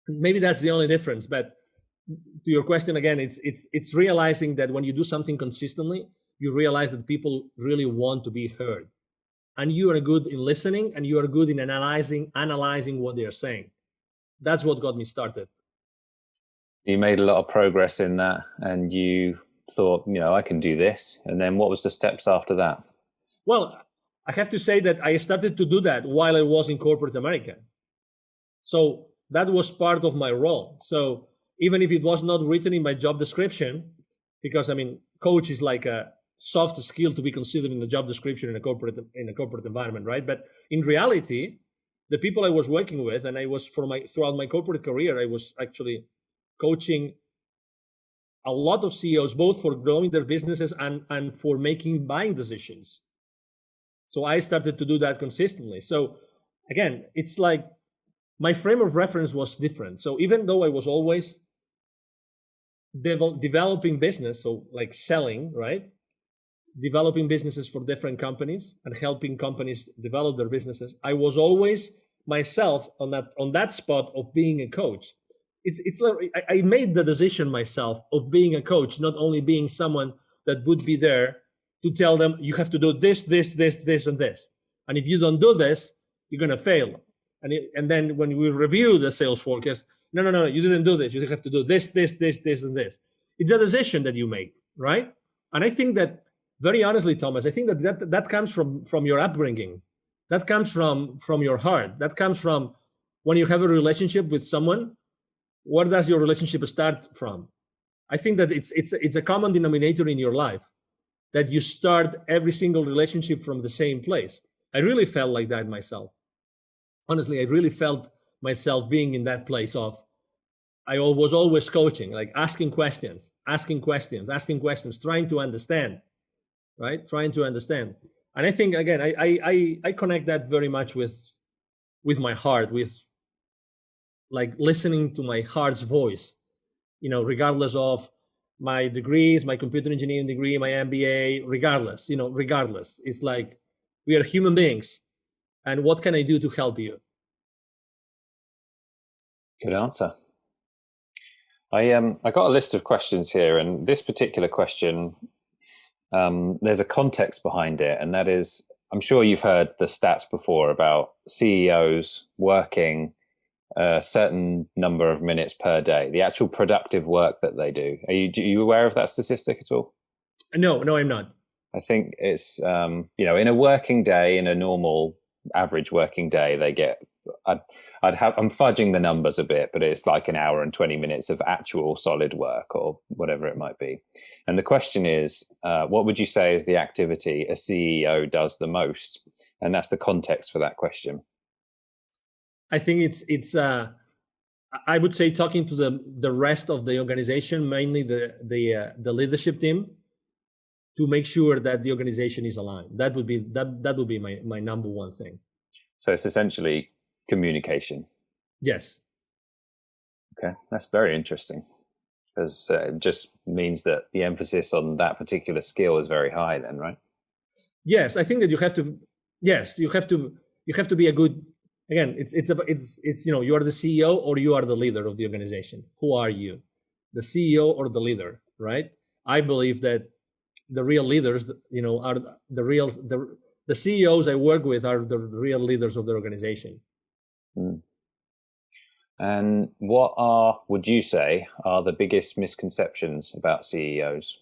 Maybe that's the only difference. But to your question again, it's realizing that when you do something consistently, you realize that people really want to be heard. And you are good in listening, and you are good in analyzing what they're saying. That's what got me started. You made a lot of progress in that, and you thought, I can do this. And then what was the steps after that? Well, I have to say that I started to do that while I was in corporate America. So that was part of my role. So even if it was not written in my job description, because coach is like a soft skill to be considered in the job description in a corporate environment, right? But in reality, the people I was working with, and I was throughout my corporate career, I was actually coaching a lot of CEOs, both for growing their businesses and for making buying decisions. So I started to do that consistently. So again, it's like my frame of reference was different. So even though I was always developing business, so like selling, right? Developing businesses for different companies and helping companies develop their businesses, I was always myself on that spot of being a coach. It's like I made the decision myself of being a coach, not only being someone that would be there to tell them you have to do this, this, this, this, and this. And if you don't do this, you're going to fail. And then when we review the sales forecast, no, you didn't do this. You have to do this, this, this, this, and this. It's a decision that you make, right? And I think that, very honestly, Thomas, I think that comes from your upbringing. That comes from your heart. That comes from when you have a relationship with someone. Where does your relationship start from? I think that it's a common denominator in your life, that you start every single relationship from the same place. I really felt like that myself. Honestly, I really felt myself being in that place of, I was always coaching, like asking questions, trying to understand, right? Trying to understand. And I think, again, I connect that very much with my heart, with like listening to my heart's voice, regardless of my degrees, my computer engineering degree, my MBA, regardless. It's like we are human beings. And what can I do to help you? Good answer. I got a list of questions here, and this particular question, there's a context behind it, and that is, I'm sure you've heard the stats before about CEOs working a certain number of minutes per day, the actual productive work that they do. Are you aware of that statistic at all? No, I'm not. I think it's, in a working day, in a normal average working day, they get, I'm fudging the numbers a bit, but it's like an hour and 20 minutes of actual solid work or whatever it might be. And the question is, what would you say is the activity a CEO does the most? And that's the context for that question. I think it's I would say talking to the rest of the organization, mainly the leadership team, to make sure that the organization is aligned. That would be my number one thing. So it's essentially communication. Yes. Okay, that's very interesting, because it just means that the emphasis on that particular skill is very high then, right? Yes, I think that you have to be a good, again, it's you are the CEO or you are the leader of the organization. Who are you? The CEO or the leader, right? I believe that the real leaders, are the CEOs I work with are the real leaders of the organization. And what are, would you say, are the biggest misconceptions about CEOs?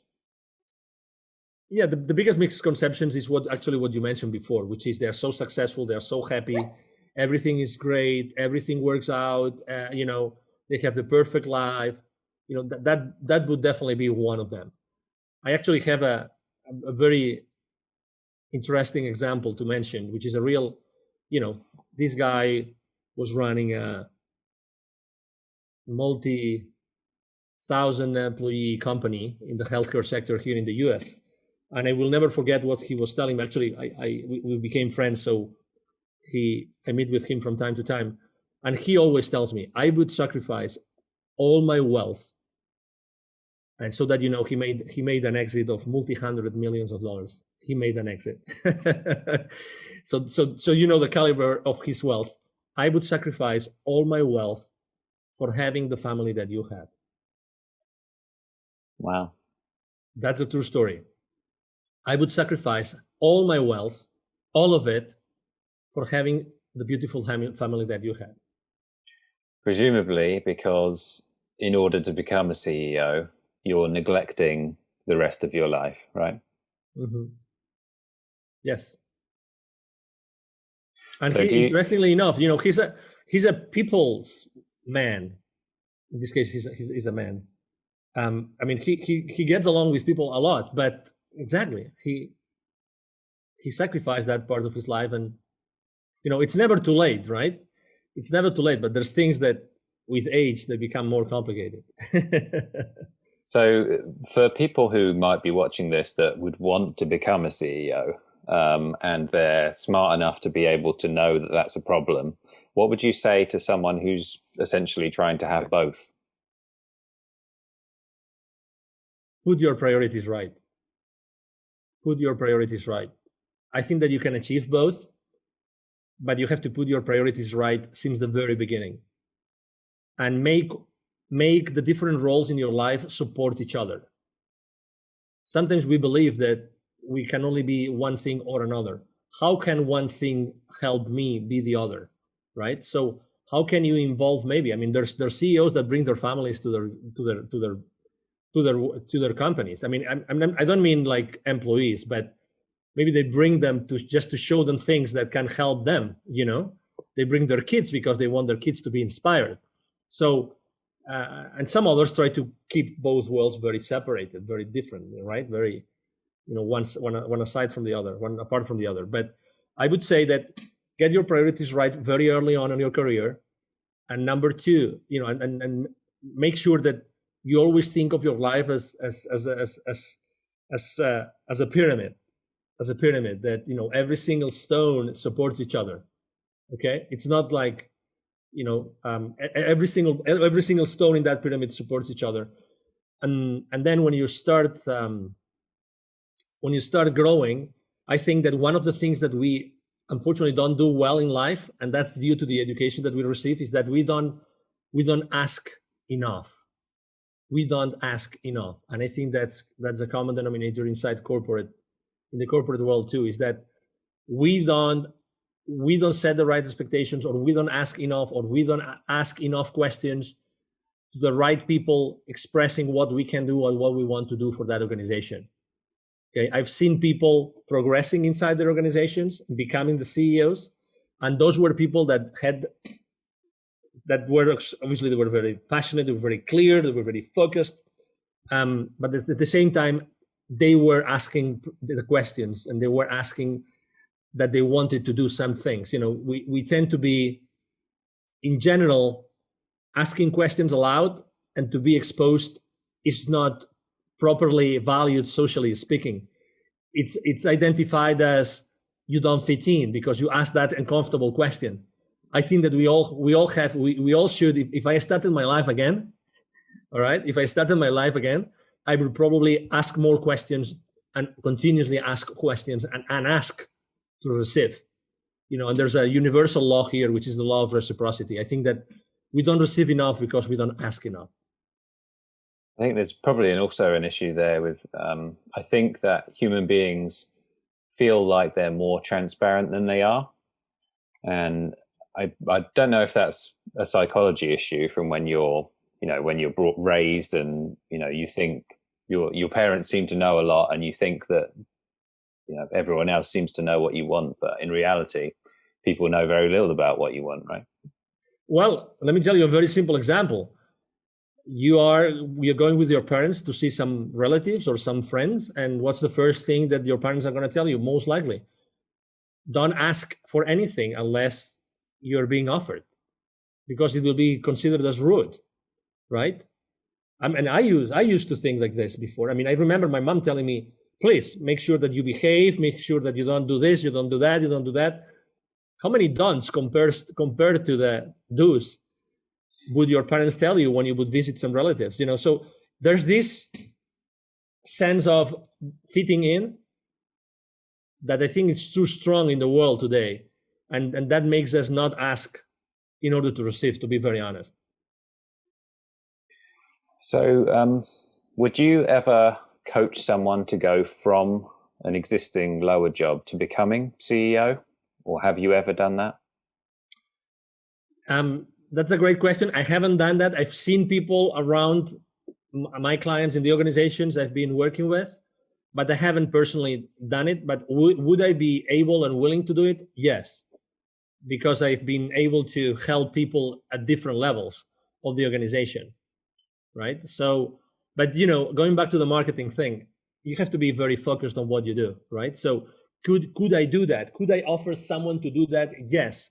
Yeah, the biggest misconceptions is what you mentioned before, which is they're so successful, they're so happy, everything is great, everything works out, they have the perfect life. That would definitely be one of them. I actually have a very interesting example to mention, which is a real, this guy was running a multi-thousand employee company in the healthcare sector here in the US. And I will never forget what he was telling me. Actually, we became friends, so I meet with him from time to time, and he always tells me I would sacrifice all my wealth, and so that he made an exit of multi-hundred millions of dollars. He made an exit. So the caliber of his wealth. I would sacrifice all my wealth for having the family that you had. Wow. That's a true story. I would sacrifice all my wealth, all of it, for having the beautiful family that you had. Presumably because in order to become a CEO, you're neglecting the rest of your life, right? Mm-hmm. Yes. And So do you, interestingly enough, he's a people's man. In this case, he's a man. I mean, he gets along with people a lot, but exactly, he sacrificed that part of his life, and it's never too late, right? It's never too late, but there's things that with age they become more complicated. so for people who might be watching this that would want to become a CEO, and they're smart enough to be able to know that that's a problem, what would you say to someone who's essentially trying to have both? Put your priorities right. Put your priorities right. I think that you can achieve both, but you have to put your priorities right since the very beginning, and make the different roles in your life support each other. Sometimes we believe that we can only be one thing or another. How can one thing help me be the other, right? So how can you involve, maybe, I mean, there's CEOs that bring their families to their companies. I mean, I don't mean like employees, but maybe they bring them to just to show them things that can help them. They bring their kids because they want their kids to be inspired. So and some others try to keep both worlds very separated, very different, right? Very, one aside from the other, one apart from the other. But I would say that get your priorities right very early on in your career, and number two, and make sure that you always think of your life as a pyramid, that every single stone supports each other. Okay, it's not like every single stone in that pyramid supports each other, and then when you start growing, I think that one of the things that we unfortunately don't do well in life, and that's due to the education that we receive, is that we don't ask enough. We don't ask enough, and I think that's a common denominator inside in the corporate world too, is that we don't set the right expectations, or we don't ask enough, or we don't ask enough questions to the right people expressing what we can do and what we want to do for that organization. Okay, I've seen people progressing inside their organizations, becoming the CEOs, and those were people that were obviously, they were very passionate, they were very clear, they were very focused, but at the same time they were asking the questions, and they were asking that they wanted to do some things. We tend to be, in general, asking questions aloud and to be exposed is not properly valued, socially speaking. It's identified as you don't fit in because you ask that uncomfortable question. I think that we all should. If I started my life again, all right, if I started my life again, I would probably ask more questions and continuously ask questions, and ask to receive. And there's a universal law here, which is the law of reciprocity. I think that we don't receive enough because we don't ask enough. I think there's probably also an issue there with, I think that human beings feel like they're more transparent than they are. And I don't know if that's a psychology issue from when you're, when you're brought raised, and you think your parents seem to know a lot, and you think that everyone else seems to know what you want, but in reality, people know very little about what you want, right? Well, let me tell you a very simple example. You're going with your parents to see some relatives or some friends, and what's the first thing that your parents are going to tell you? Most likely, don't ask for anything unless you're being offered, because it will be considered as rude, right? And I used to think like this before. I mean, I remember my mom telling me, please make sure that you behave, make sure that you don't do this, you don't do that, you don't do that. How many don'ts compared to the do's would your parents tell you when you would visit some relatives? So there's this sense of fitting in that I think is too strong in the world today, and that makes us not ask in order to receive. To be very honest. So, would you ever coach someone to go from an existing lower job to becoming CEO, or have you ever done that? That's a great question. I haven't done that. I've seen people around my clients in the organizations I've been working with, but I haven't personally done it. But would I be able and willing to do it? Yes, because I've been able to help people at different levels of the organization, right? So, but going back to the marketing thing, you have to be very focused on what you do, right? So, could I do that? Could I offer someone to do that? Yes.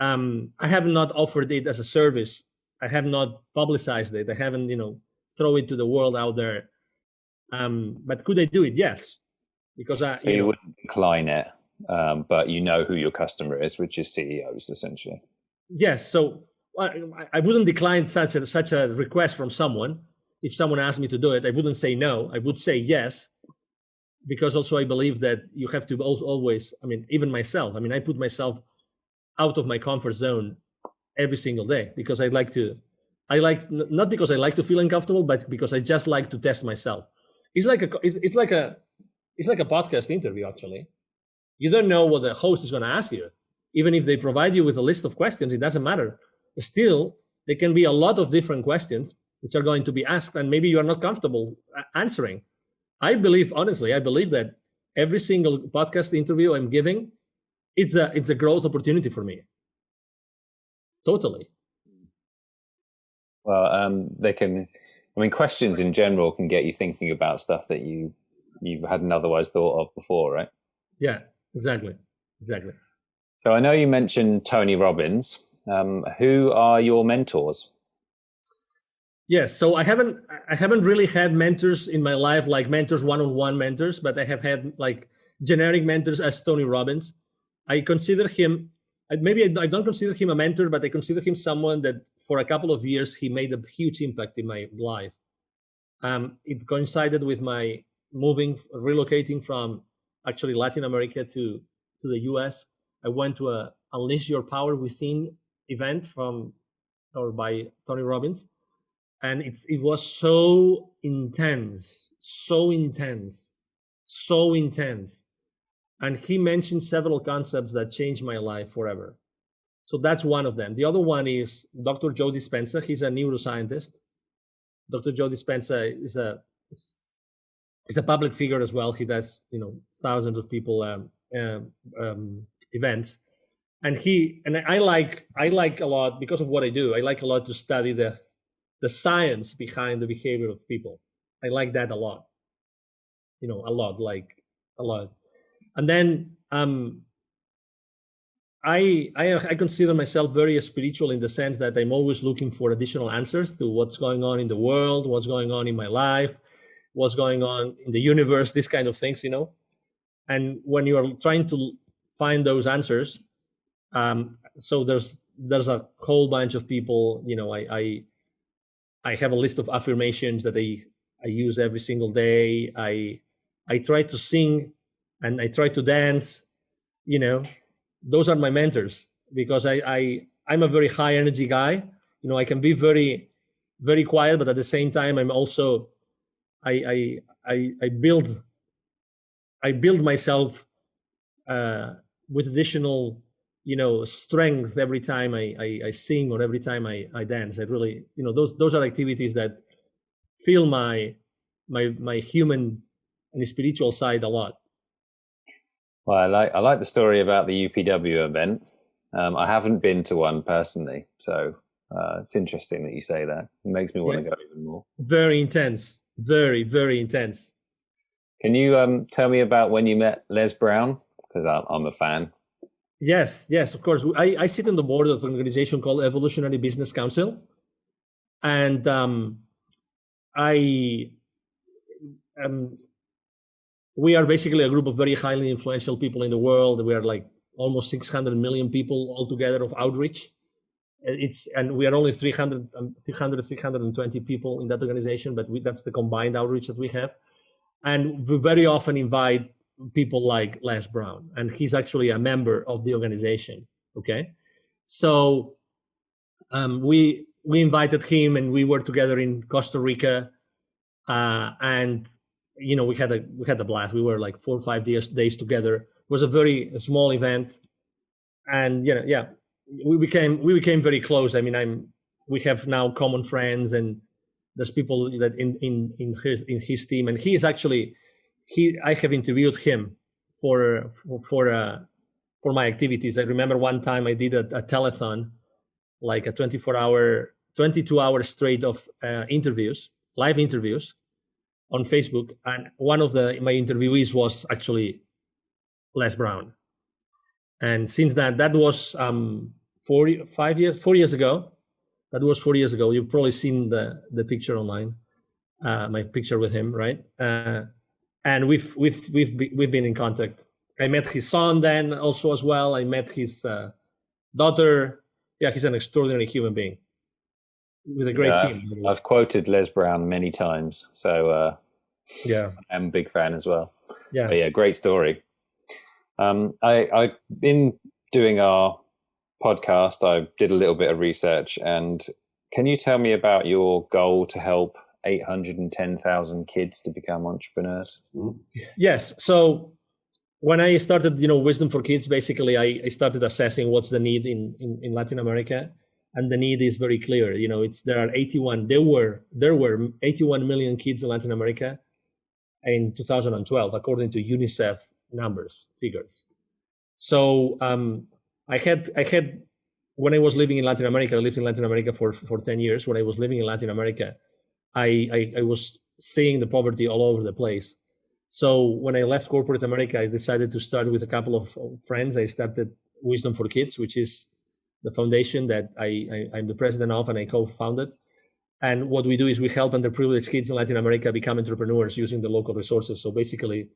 I have not offered it as a service. I have not publicized it. I haven't, throw it to the world out there. But could I do it? Yes, because So you wouldn't decline it, but you know who your customer is, which is CEOs essentially. Yes. So I wouldn't decline such a request from someone. If someone asked me to do it, I wouldn't say no. I would say yes, because also I believe that you have to always. I mean, even myself. I mean, I put myself out of my comfort zone every single day because not because I like to feel uncomfortable, but because I just like to test myself. It's like a podcast interview. Actually, you don't know what the host is going to ask you. Even if they provide you with a list of questions, it doesn't matter. Still, there can be a lot of different questions which are going to be asked, and maybe you are not comfortable answering. I believe that every single podcast interview I'm giving, it's a growth opportunity for me. Totally. Well, they can. I mean, questions in general can get you thinking about stuff that you hadn't otherwise thought of before, right? Yeah, exactly. So I know you mentioned Tony Robbins. Who are your mentors? Yes, so I haven't really had mentors in my life, like mentors, one-on-one mentors, but I have had like generic mentors as Tony Robbins. I consider him, maybe I don't consider him a mentor, but I consider him someone that for a couple of years he made a huge impact in my life. It coincided with my relocating from actually Latin America to the US. I went to a Unleash Your Power Within event by Tony Robbins, and it was so intense, and he mentioned several concepts that changed my life forever. So that's one of them. The other one is Dr. Joe Dispenza. He's a neuroscientist. Dr. Joe Dispenza is a public figure as well. He does thousands of people events, and I like a lot because of what I do. I like a lot to study the science behind the behavior of people. I like that a lot. A lot. And then I consider myself very spiritual in the sense that I'm always looking for additional answers to what's going on in the world, what's going on in my life, what's going on in the universe, these kind of things, And when you are trying to find those answers, so there's a whole bunch of people, I have a list of affirmations that I use every single day. I try to sing and I try to dance, those are my mentors because I'm a very high energy guy. I can be very, very quiet, but at the same time, I'm also, I build myself with additional strength every time I sing or every time I dance. I really, those are activities that feel my human and spiritual side a lot. Well, I like the story about the UPW event. I haven't been to one personally, so it's interesting that you say that. It makes me want Yeah, to go even more. very intense, very, very intense. Can you tell me about when you met Les Brown? Because I'm a fan. Yes, of course. I sit on the board of an organization called Evolutionary Business Council, and I we are basically a group of very highly influential people in the world. We are like almost 600 million people altogether of outreach. And we are only 320 people in that organization, but that's the combined outreach that we have. And we very often invite people like Les Brown, and he's actually a member of the organization. Okay, so we invited him, and we were together in Costa Rica, and we had a blast. We were like 4 or 5 days together. It was a very small event, and yeah, we became very close. I mean, we have now common friends, and there's people that in his team, and he is actually I have interviewed him for my activities. I remember one time I did a telethon, like a 22 hour straight of live interviews on Facebook, and one of my interviewees was actually Les Brown. And since that was 4 years ago. That was 4 years ago. You've probably seen the picture online, my picture with him, right? And we've been in contact. I met his son then also as well. I met his daughter. Yeah, he's an extraordinary human being with a great Yeah, team. I've quoted Les Brown many times, so Yeah, I'm a big fan as well. yeah. But yeah, great story. I've been doing our podcast. I did a little bit of research, and can you tell me about your goal to help 810,000 kids to become entrepreneurs? Yes. So when I started, Wisdom for Kids, basically I started assessing what's the need in Latin America, and the need is very clear. There were 81 million kids in Latin America in 2012, according to UNICEF figures. So I had when I was living in Latin America, I lived in Latin America for 10 years. When I was living in Latin America, I was seeing the poverty all over the place. So when I left corporate America, I decided to start with a couple of friends. I started Wisdom for Kids, which is the foundation that I'm the president of, and I co-founded. And what we do is we help underprivileged kids in Latin America become entrepreneurs using the local resources. So basically,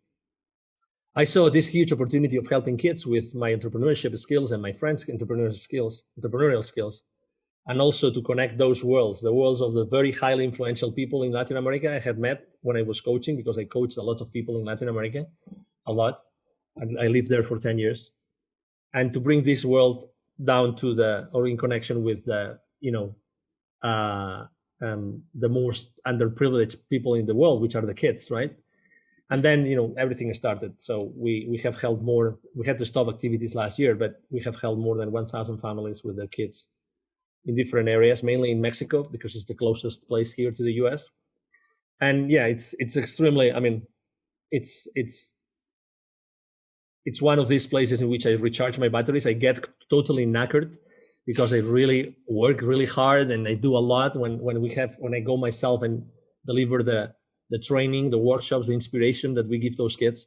I saw this huge opportunity of helping kids with my entrepreneurship skills and my friends' entrepreneurial skills, and also to connect those worlds, the worlds of the very highly influential people in Latin America I had met when I was coaching, because I coached a lot of people in Latin America, a lot. I lived there for 10 years. And to bring this world down or in connection with the most underprivileged people in the world, which are the kids, right? And then everything started. So we have held more. We had to stop activities last year, but we have held more than 1,000 families with their kids in different areas, mainly in Mexico, because it's the closest place here to the US. And yeah, it's extremely. I mean, it's one of these places in which I recharge my batteries. I get totally knackered because I really work really hard, and I do a lot when I go myself and deliver the training, the workshops, the inspiration that we give those kids.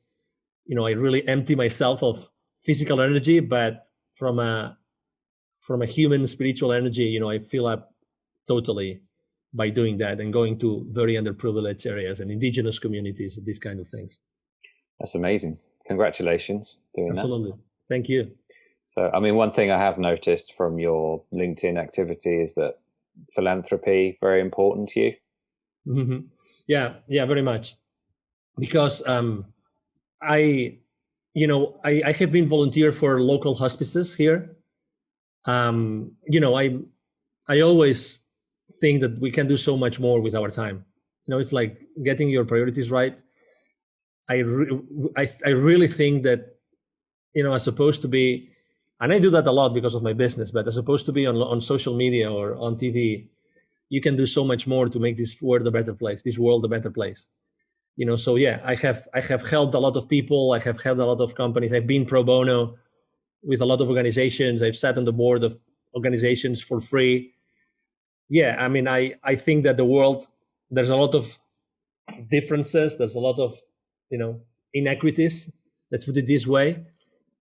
I really empty myself of physical energy, but from a human spiritual energy, I fill up totally by doing that and going to very underprivileged areas and indigenous communities, these kind of things. That's amazing. Congratulations doing Absolutely. that. Thank you. So, I mean, one thing I have noticed from your LinkedIn activity is that philanthropy very important to you. Mm-hmm. Yeah, very much. Because I have been volunteer for local hospices here. I always think that we can do so much more with our time. It's like getting your priorities right. I really think that, as opposed to be And I do that a lot because of my business, but as opposed to be on social media or on TV, you can do so much more to make this world a better place, this world a better place. So yeah, I have helped a lot of people. I have helped a lot of companies. I've been pro bono with a lot of organizations. I've sat on the board of organizations for free. Yeah, I mean, I think that the world, there's a lot of differences. There's a lot of, inequities. Let's put it this way.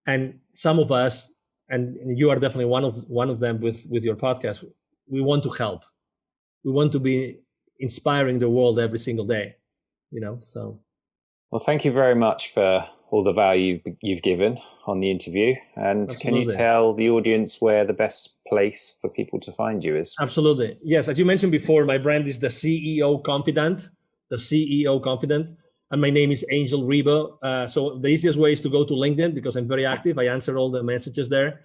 And some of us, and you are definitely one of them with your podcast, we want to help. We want to be inspiring the world every single day. So. Well, thank you very much for all the value you've given on the interview. And can you Absolutely. tell the audience where the best place for people to find you is? Absolutely. Yes. As you mentioned before, my brand is the CEO Confidant, And my name is Angel Ribo. So the easiest way is to go to LinkedIn because I'm very active. I answer all the messages there.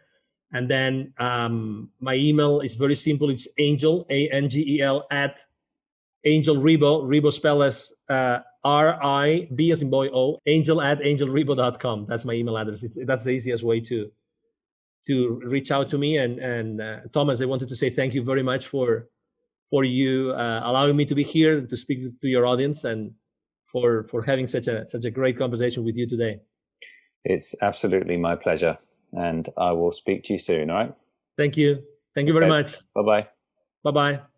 And then my email is very simple. It's Angel, ANGEL, at Angel Ribo. Ribo spelled as RIB as in boy O, Angel at angelribo.com. That's my email address. That's the easiest way to reach out to me. And Thomas, I wanted to say thank you very much for you allowing me to be here to speak to your audience and for having such a great conversation with you today. It's absolutely my pleasure. And I will speak to you soon, all right? Thank you. Thank you very much. Bye-bye. Bye-bye.